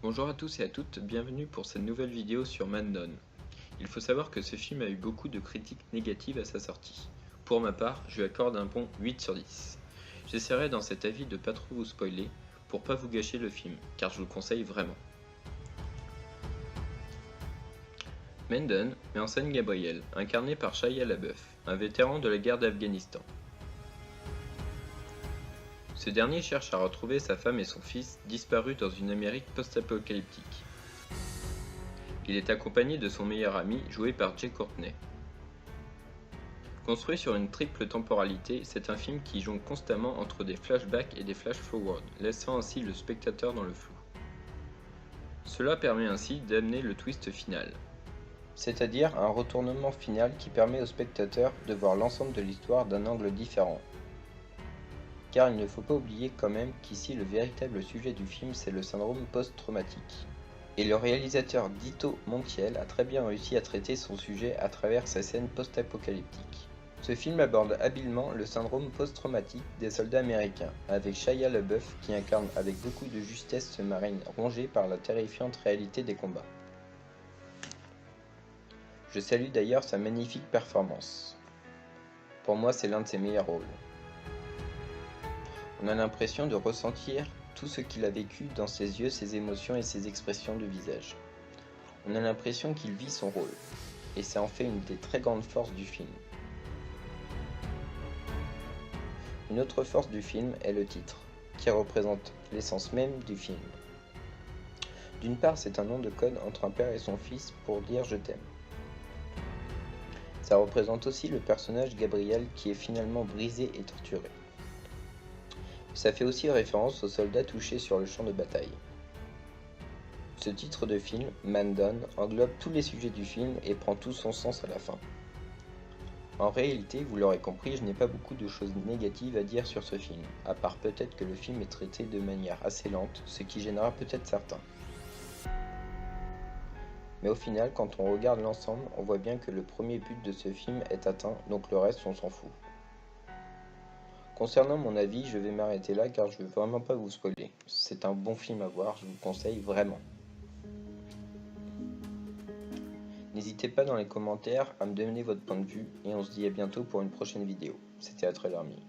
Bonjour à tous et à toutes, bienvenue pour cette nouvelle vidéo sur Mannon. Il faut savoir que ce film a eu beaucoup de critiques négatives à sa sortie. Pour ma part, je lui accorde un bon 8 sur 10. J'essaierai dans cet avis de pas trop vous spoiler, pour pas vous gâcher le film, car je vous le conseille vraiment. Mannon met en scène Gabriel, incarné par Shia LaBeouf, un vétéran de la guerre d'Afghanistan. Ce dernier cherche à retrouver sa femme et son fils disparus dans une Amérique post-apocalyptique. Il est accompagné de son meilleur ami, joué par Jai Courtney. Construit sur une triple temporalité, c'est un film qui jongle constamment entre des flashbacks et des flash-forward, laissant ainsi le spectateur dans le flou. Cela permet ainsi d'amener le twist final, c'est-à-dire un retournement final qui permet au spectateur de voir l'ensemble de l'histoire d'un angle différent. Car il ne faut pas oublier quand même qu'ici le véritable sujet du film c'est le syndrome post-traumatique. Et le réalisateur Dito Montiel a très bien réussi à traiter son sujet à travers sa scène post-apocalyptique. Ce film aborde habilement le syndrome post-traumatique des soldats américains, avec Shia LaBeouf qui incarne avec beaucoup de justesse ce marine rongé par la terrifiante réalité des combats. Je salue d'ailleurs sa magnifique performance. Pour moi, c'est l'un de ses meilleurs rôles. On a l'impression de ressentir tout ce qu'il a vécu dans ses yeux, ses émotions et ses expressions de visage. On a l'impression qu'il vit son rôle, et ça en fait une des très grandes forces du film. Une autre force du film est le titre, qui représente l'essence même du film. D'une part, c'est un nom de code entre un père et son fils pour dire je t'aime. Ça représente aussi le personnage Gabriel qui est finalement brisé et torturé. Ça fait aussi référence aux soldats touchés sur le champ de bataille. Ce titre de film, Mannon, englobe tous les sujets du film et prend tout son sens à la fin. En réalité, vous l'aurez compris, je n'ai pas beaucoup de choses négatives à dire sur ce film, à part peut-être que le film est traité de manière assez lente, ce qui gênera peut-être certains. Mais au final, quand on regarde l'ensemble, on voit bien que le premier but de ce film est atteint, donc le reste on s'en fout. Concernant mon avis, je vais m'arrêter là car je veux vraiment pas vous spoiler. C'est un bon film à voir, je vous le conseille vraiment. N'hésitez pas dans les commentaires à me donner votre point de vue et on se dit à bientôt pour une prochaine vidéo. C'était Atrelarmy.